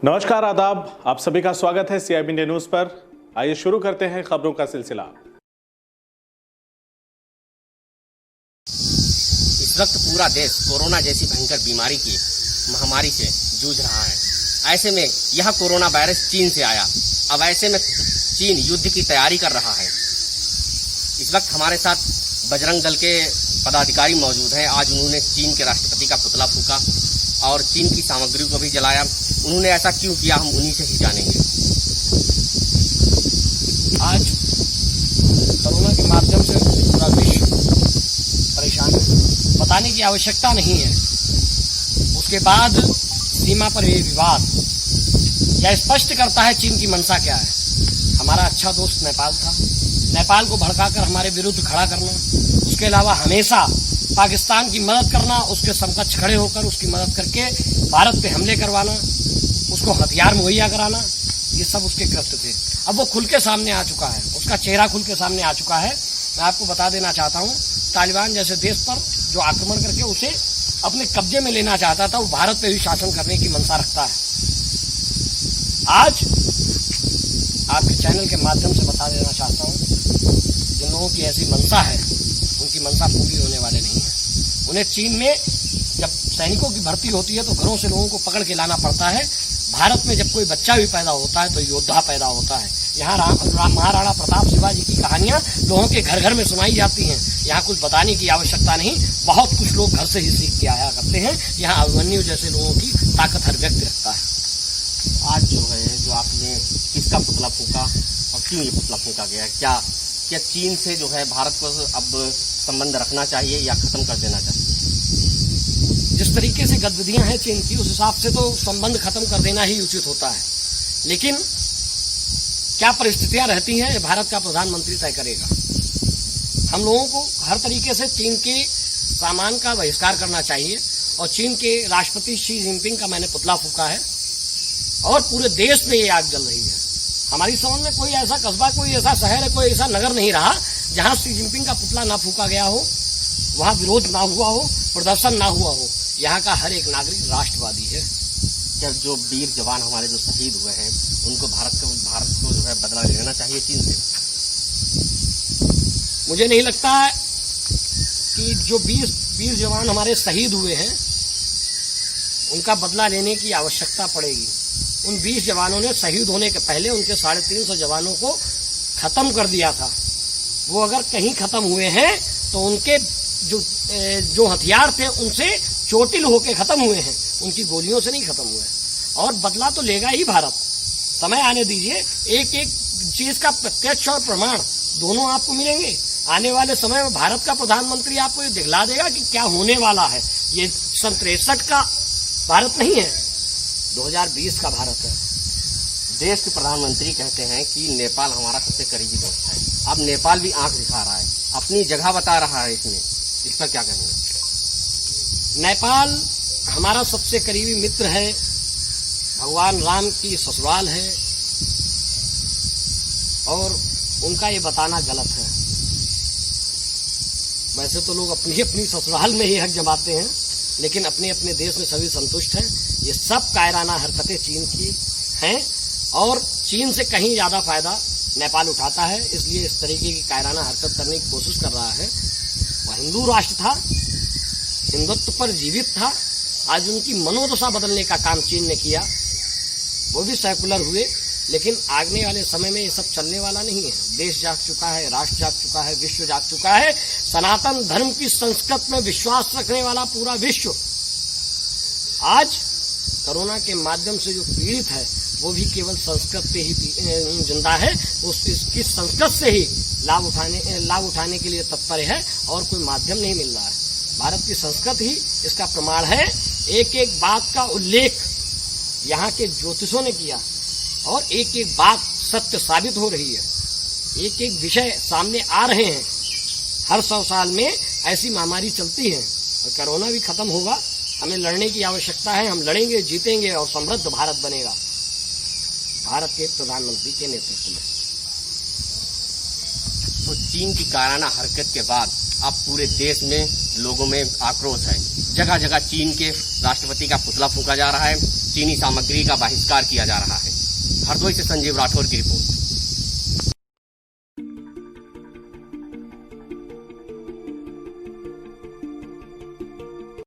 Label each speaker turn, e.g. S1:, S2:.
S1: नमस्कार, आदाब। आप सभी का स्वागत है CIB इंडिया न्यूज पर। आइए शुरू करते हैं खबरों का सिलसिला।
S2: इस वक्त पूरा देश कोरोना जैसी भयंकर बीमारी की महामारी से जूझ रहा है। ऐसे में यह कोरोना वायरस चीन से आया। अब ऐसे में चीन युद्ध की तैयारी कर रहा है। इस वक्त हमारे साथ बजरंग दल के पदाधिकारी मौजूद हैं। आज उन्होंने चीन के राष्ट्रपति का पुतला फूंका और चीन की सामग्री को भी जलाया। उन्होंने ऐसा क्यों किया, हम उन्हीं से ही जानेंगे।
S3: आज कोरोना के माध्यम से पूरा विश्व परेशान है। बताने की आवश्यकता नहीं है। उसके बाद सीमा पर ये विवाद यह स्पष्ट करता है चीन की मंशा क्या है। हमारा अच्छा दोस्त नेपाल था। नेपाल को भड़काकर हमारे विरुद्ध खड़ा करना, उसके अलावा हमेशा पाकिस्तान की मदद करना, उसके समकक्ष खड़े होकर उसकी मदद करके भारत पे हमले करवाना, उसको हथियार मुहैया कराना, ये सब उसके कृत्य थे। अब वो खुल के सामने आ चुका है, उसका चेहरा खुल के सामने आ चुका है। मैं आपको बता देना चाहता हूँ, तालिबान जैसे देश पर जो आक्रमण करके उसे अपने कब्जे में लेना चाहता था, वो भारत पे भी शासन करने की मंशा रखता है। आज आपके चैनल के माध्यम से बता देना चाहता हूँ, जिन लोगों की ऐसी मंशा है उनकी मंशा पूरी होने वाले नहीं है। उन्हें चीन में जब सैनिकों की भर्ती होती है तो घरों से लोगों को पकड़ के लाना पड़ता है। भारत में जब कोई बच्चा भी पैदा होता है तो योद्धा पैदा होता है। यहाँ महाराणा प्रताप शिवाजी की कहानियां लोगों के घर घर में सुनाई जाती हैं। यहाँ कुछ बताने की आवश्यकता नहीं, बहुत कुछ लोग घर से ही सीख के आया करते हैं। यहाँ अभिमन्यु जैसे लोगों की ताकत हर व्यक्ति रखता है।
S2: आज जो आपने किसका पुतला फूंका और क्यों ये पुतला फूंका गया, क्या चीन से जो है भारत को अब संबंध रखना चाहिए या खत्म कर देना चाहिए?
S3: जिस तरीके से गतिविधियां हैं चीन की, उस हिसाब से तो संबंध खत्म कर देना ही उचित होता है। लेकिन क्या परिस्थितियां रहती हैं, भारत का प्रधानमंत्री तय करेगा। हम लोगों को हर तरीके से चीन के सामान का बहिष्कार करना चाहिए। और चीन के राष्ट्रपति शी जिनपिंग का मैंने पुतला फूंका है और पूरे देश में ये आग जल रही है। हमारी समझ में कोई ऐसा कस्बा, कोई ऐसा शहर, कोई ऐसा नगर नहीं रहा जहां शी जिनपिंग का पुतला ना फूंका गया हो, वहां विरोध ना हुआ हो, प्रदर्शन ना हुआ हो। यहाँ का हर एक नागरिक राष्ट्रवादी है।
S2: क्या जो वीर जवान हमारे जो शहीद हुए हैं उनको भारत को जो है बदला लेना चाहिए चीन से?
S3: मुझे नहीं लगता है कि जो वीर जवान हमारे शहीद हुए हैं उनका बदला लेने की आवश्यकता पड़ेगी। उन 20 जवानों ने शहीद होने के पहले उनके 350 जवानों को खत्म कर दिया था। वो अगर कहीं खत्म हुए हैं तो उनके जो हथियार थे उनसे चोटिल होके खत्म हुए हैं, उनकी गोलियों से नहीं खत्म हुए। और बदला तो लेगा ही भारत। समय आने दीजिए, एक एक चीज का प्रत्यक्ष और प्रमाण दोनों आपको मिलेंगे। आने वाले समय में भारत का प्रधानमंत्री आपको ये दिखला देगा कि क्या होने वाला है। ये 63 का भारत नहीं है, 2020 का भारत है।
S2: देश के प्रधानमंत्री कहते हैं कि नेपाल हमारा सबसे करीबी दोस्त है। अब नेपाल भी आंख दिखा रहा है, अपनी जगह बता रहा है इसमें, इस पर क्या कहेंगे?
S3: नेपाल हमारा सबसे करीबी मित्र है, भगवान राम की ससुराल है और उनका ये बताना गलत है। वैसे तो लोग अपनी अपनी ससुराल में ही हक जमाते हैं, लेकिन अपने अपने देश में सभी संतुष्ट हैं। ये सब कायराना हरकतें चीन की हैं और चीन से कहीं ज्यादा फायदा नेपाल उठाता है। इसलिए इस तरीके की कायराना हरकत करने की कोशिश कर रहा है। वह हिंदू राष्ट्र था, हिंदुत्व पर जीवित था। आज उनकी मनोदशा बदलने का काम चीन ने किया। वो भी सेकुलर हुए, लेकिन आगने वाले समय में ये सब चलने वाला नहीं है। देश जाग चुका है, राष्ट्र जाग चुका है, विश्व जाग चुका है। सनातन धर्म की संस्कृति में विश्वास रखने वाला पूरा विश्व आज कोरोना के माध्यम से जो पीड़ित है वो भी केवल संस्कृत पे ही जिंदा है। उसकी संस्कृत से ही लाभ उठाने के लिए तत्पर है और कोई माध्यम नहीं मिल रहा है। भारत की संस्कृत ही इसका प्रमाण है। एक एक बात का उल्लेख यहाँ के ज्योतिषों ने किया और एक एक बात सत्य साबित हो रही है। एक एक विषय सामने आ रहे हैं। हर 100 साल में ऐसी महामारी चलती है और कोरोना भी खत्म होगा। हमें लड़ने की आवश्यकता है। हम लड़ेंगे, जीतेंगे और समृद्ध भारत बनेगा भारत के प्रधानमंत्री के नेतृत्व में।
S2: तो चीन की कायराना हरकत के बाद अब पूरे देश में लोगों में आक्रोश है। जगह जगह चीन के राष्ट्रपति का पुतला फूंका जा रहा है। चीनी सामग्री का बहिष्कार किया जा रहा है। हरदोई से संजीव राठौर की रिपोर्ट।